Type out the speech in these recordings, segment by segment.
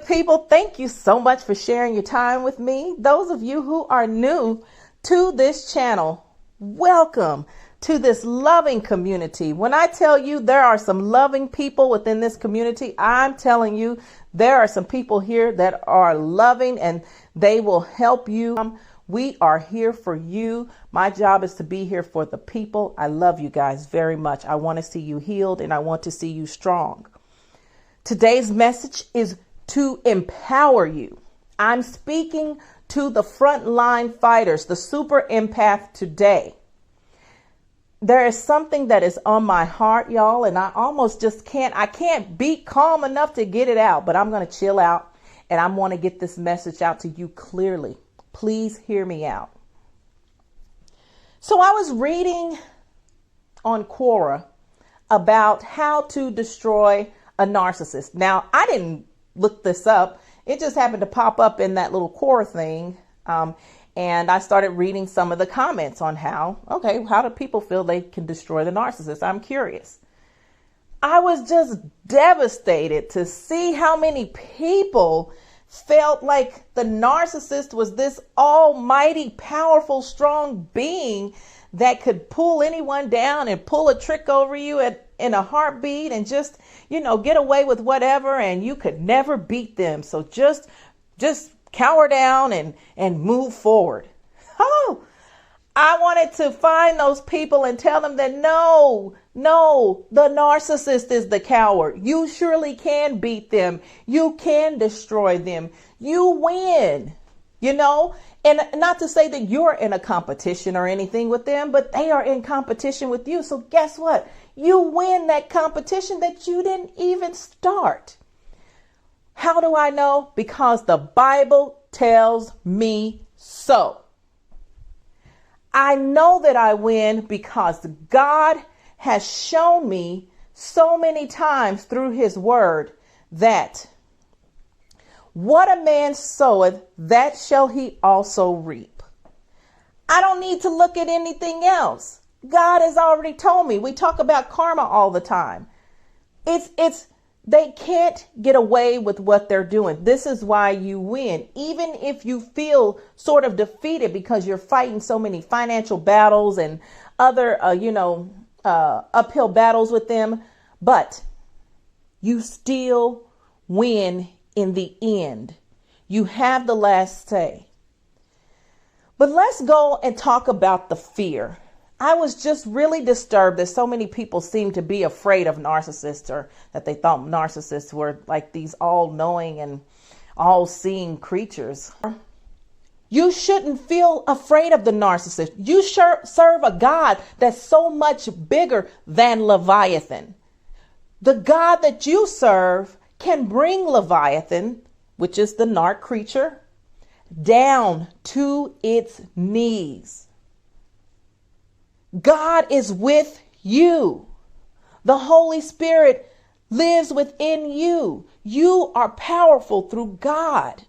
people, thank you so much for sharing your time with me. Those of you who are new to this channel, welcome to this loving community. When I tell you there are some loving people within this community, I'm telling you there are some people here that are loving and they will help you. We are here for you. My job is to be here for the people. I love you guys very much. I want to see you healed and I want to see you strong. Today's message is to empower you. I'm speaking to the frontline fighters, the super empath today. There is something that is on my heart, y'all, and I almost just can't be calm enough to get it out, but I'm going to chill out and I want to get this message out to you clearly. Please hear me out. So I was reading on Quora about how to destroy a narcissist. Now, I didn't look this up. It just happened to pop up in that little Quora thing. And I started reading some of the comments on how do people feel they can destroy the narcissist? I'm curious. I was just devastated to see how many people felt like the narcissist was this almighty, powerful, strong being that could pull anyone down and pull a trick over you in a heartbeat and just, get away with whatever and you could never beat them. So just cower down and move forward. Oh, I wanted to find those people and tell them that no, the narcissist is the coward. You surely can beat them. You can destroy them. You win, and not to say that you're in a competition or anything with them, but they are in competition with you. So guess what? You win that competition that you didn't even start. How do I know? Because the Bible tells me so. I know that I win because God has shown me so many times through his word that what a man soweth, that shall he also reap. I don't need to look at anything else. God has already told me. We talk about karma all the time. They can't get away with what they're doing. This is why you win. Even if you feel sort of defeated because you're fighting so many financial battles and other, uphill battles with them, but you still win in the end. You have the last say. But let's go and talk about the fear. I was just really disturbed that so many people seem to be afraid of narcissists, or that they thought narcissists were like these all-knowing and all-seeing creatures. You shouldn't feel afraid of the narcissist. You serve a God that's so much bigger than Leviathan. The God that you serve can bring Leviathan, which is the narc creature, down to its knees. God is with you. The Holy Spirit lives within you. You are powerful through God.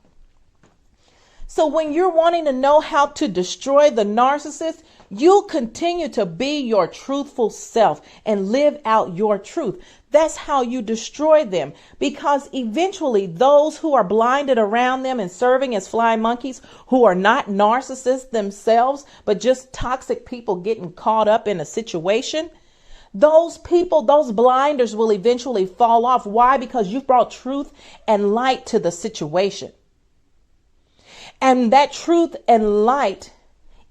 So when you're wanting to know how to destroy the narcissist, you continue to be your truthful self and live out your truth. That's how you destroy them, because eventually those who are blinded around them and serving as flying monkeys, who are not narcissists themselves, but just toxic people getting caught up in a situation, those people, those blinders will eventually fall off. Why? Because you've brought truth and light to the situation. And that truth and light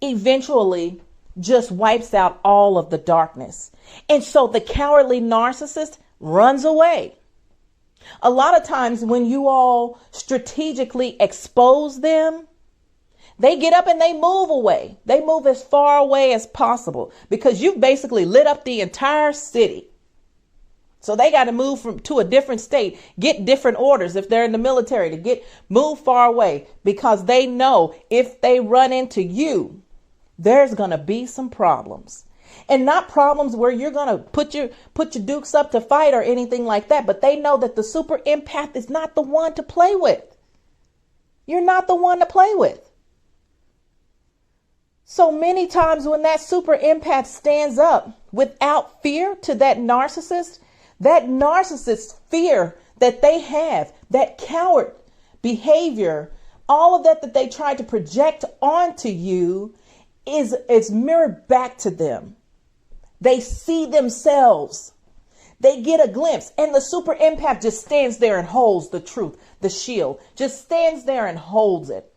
eventually just wipes out all of the darkness. And so the cowardly narcissist runs away. A lot of times when you all strategically expose them, they get up and they move away. They move as far away as possible because you've basically lit up the entire city. So they got to move to a different state, get different orders if they're in the military to move far away, because they know if they run into you, there's going to be some problems. And not problems where you're going to put your dukes up to fight or anything like that. But they know that the super empath is not the one to play with. You're not the one to play with. So many times when that super empath stands up without fear to that narcissist fear that they have, that coward behavior, all of that they try to project onto you is mirrored back to them. They see themselves. They get a glimpse, and the super empath just stands there and holds the truth, the shield, just stands there and holds it.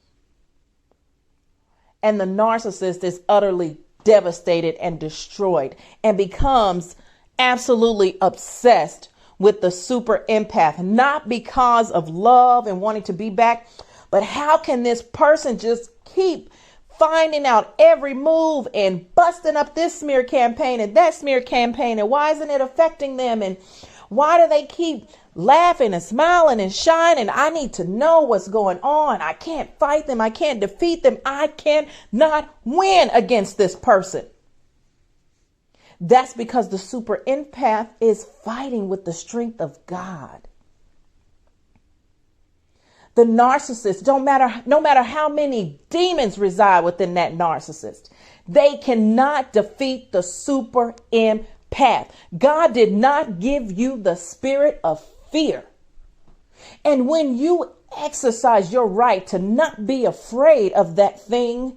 And the narcissist is utterly devastated and destroyed and becomes absolutely obsessed with the super empath, not because of love and wanting to be back, but how can this person just keep finding out every move and busting up this smear campaign and that smear campaign, and why isn't it affecting them, and why do they keep laughing and smiling and shining? I need to know what's going on. I can't fight them. I can't defeat them. I cannot win against this person. That's because the super empath is fighting with the strength of God. The narcissist, no matter how many demons reside within that narcissist, they cannot defeat the super empath. God did not give you the spirit of fear. And when you exercise your right to not be afraid of that thing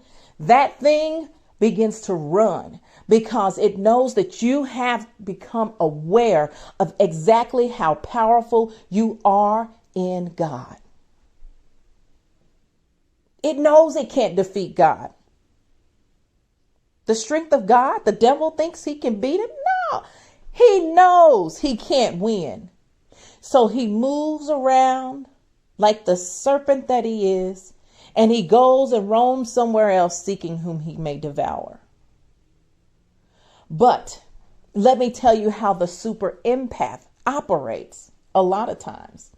begins to run, because it knows that you have become aware of exactly how powerful you are in God. It knows it can't defeat God. The strength of God, the devil thinks he can beat him. No, he knows he can't win. So he moves around like the serpent that he is, and he goes and roams somewhere else seeking whom he may devour. But let me tell you how the super empath operates a lot of times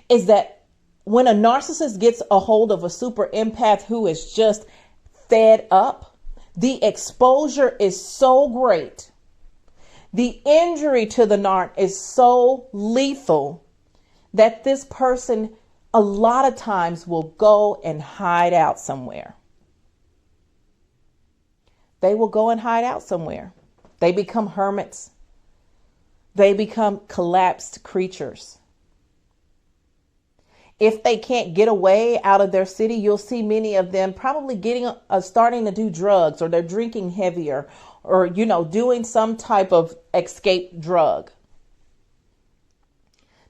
is that when a narcissist gets a hold of a super empath who is just fed up, the exposure is so great. The injury to the narc is so lethal that this person a lot of times will go and hide out somewhere. They will go and hide out somewhere. They become hermits. They become collapsed creatures. If they can't get away out of their city, you'll see many of them probably starting to do drugs, or they're drinking heavier, or, doing some type of escape drug.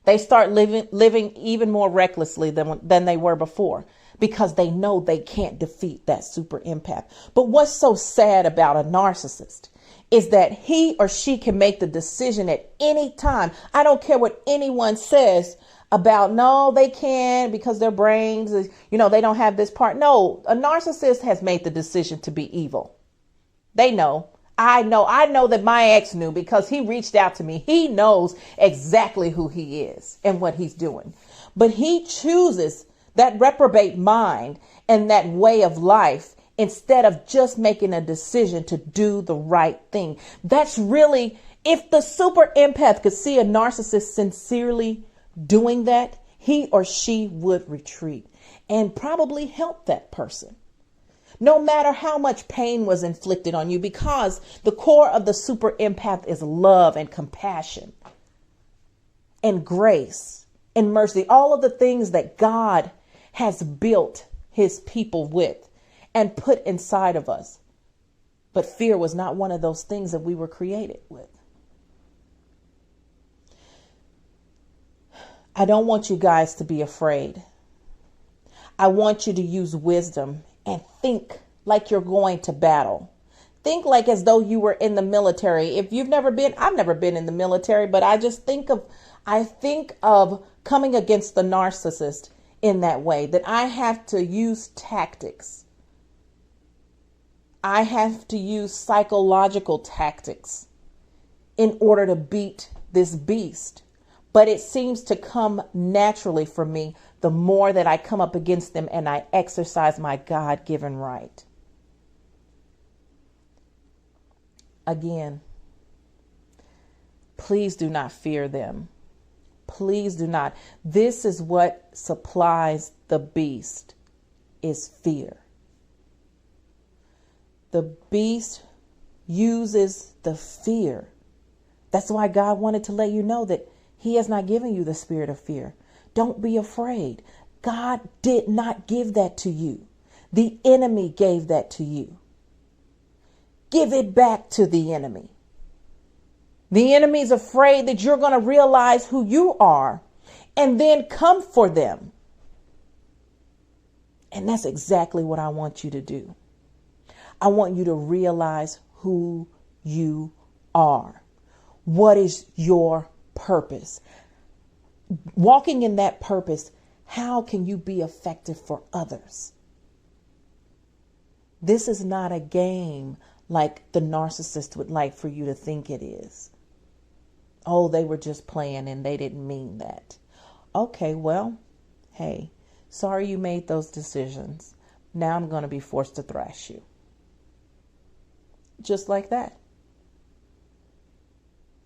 They start living even more recklessly than they were before, because they know they can't defeat that super empath. But what's so sad about a narcissist is that he or she can make the decision at any time. I don't care what anyone says about, no, they can because their brains, they don't have this part. No, a narcissist has made the decision to be evil. They know. I know that my ex knew, because he reached out to me. He knows exactly who he is and what he's doing. But he chooses that reprobate mind and that way of life instead of just making a decision to do the right thing. That's really, if the super empath could see a narcissist sincerely doing that, he or she would retreat and probably help that person. No matter how much pain was inflicted on you, because the core of the super empath is love and compassion and grace and mercy. All of the things that God has built his people with and put inside of us. But fear was not one of those things that we were created with. I don't want you guys to be afraid. I want you to use wisdom and think like you're going to battle. Think like as though you were in the military. If you've never been, I've never been in the military, but I think of coming against the narcissist in that way, that I have to use tactics. I have to use psychological tactics in order to beat this beast. But it seems to come naturally for me the more that I come up against them and I exercise my God-given right. Again, please do not fear them. Please do not. This is what supplies the beast, is fear. The beast uses the fear. That's why God wanted to let you know that he has not given you the spirit of fear. Don't be afraid. God did not give that to you. The enemy gave that to you. Give it back to the enemy. The enemy is afraid that you're going to realize who you are and then come for them. And that's exactly what I want you to do. I want you to realize who you are. What is your purpose? Walking in that purpose, how can you be effective for others? This is not a game like the narcissist would like for you to think it is. Oh, they were just playing and they didn't mean that. Okay, well, hey, sorry you made those decisions. Now I'm going to be forced to thrash you. Just like that.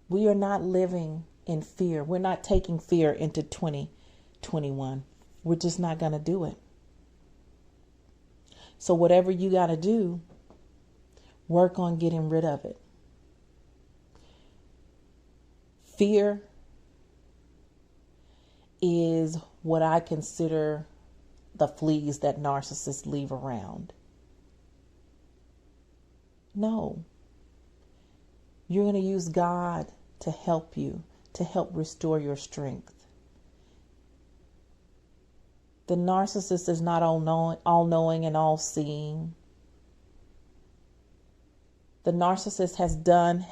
We are not living in fear. We're not taking fear into 2021. We're just not going to do it. So whatever you got to do, work on getting rid of it. Fear is what I consider the fleas that narcissists leave around. No. You're going to use God to help you, to help restore your strength. The narcissist is not all-knowing and all-seeing. The narcissist has done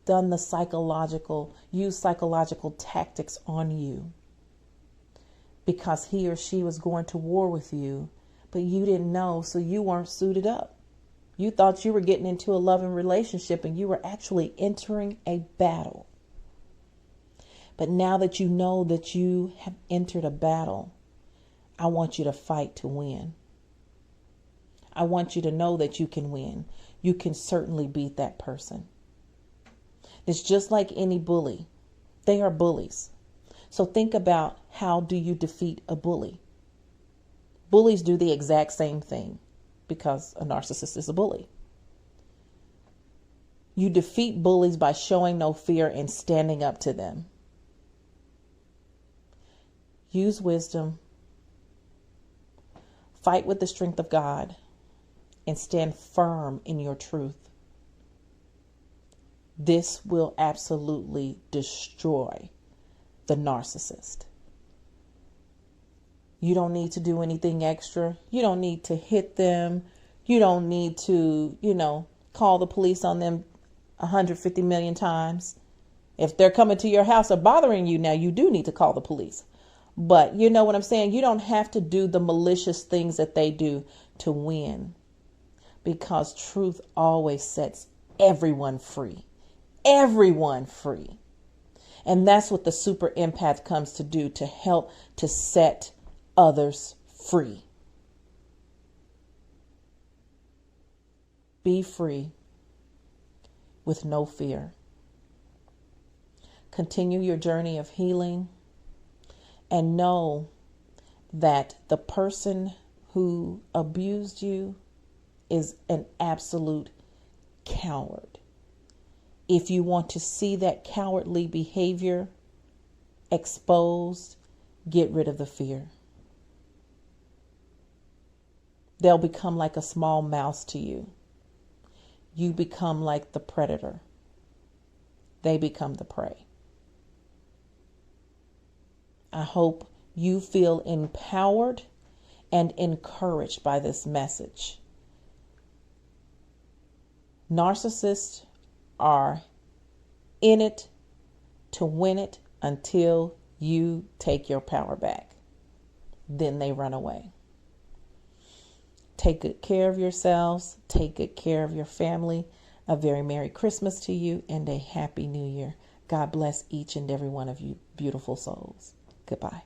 the used psychological tactics on you because he or she was going to war with you, but you didn't know, so you weren't suited up. You thought you were getting into a loving relationship and you were actually entering a battle. But now that you know that you have entered a battle, I want you to fight to win. I want you to know that you can win. You can certainly beat that person. It's just like any bully. They are bullies. So think about, how do you defeat a bully? Bullies do the exact same thing because a narcissist is a bully. You defeat bullies by showing no fear and standing up to them. Use wisdom. Fight with the strength of God and stand firm in your truth. This will absolutely destroy the narcissist. You don't need to do anything extra. You don't need to hit them. You don't need to, call the police on them 150 million times. If they're coming to your house or bothering you now, you do need to call the police. But you know what I'm saying? You don't have to do the malicious things that they do to win, because truth always sets everyone free. Everyone free. And that's what the super empath comes to do, to help to set others free. Be free with no fear. Continue your journey of healing and know that the person who abused you is an absolute coward. If you want to see that cowardly behavior exposed, get rid of the fear. They'll become like a small mouse to you. You become like the predator. They become the prey. I hope you feel empowered and encouraged by this message. Narcissists are in it to win it until you take your power back. Then they run away. Take good care of yourselves. Take good care of your family. A very Merry Christmas to you and a Happy New Year. God bless each and every one of you beautiful souls. Goodbye.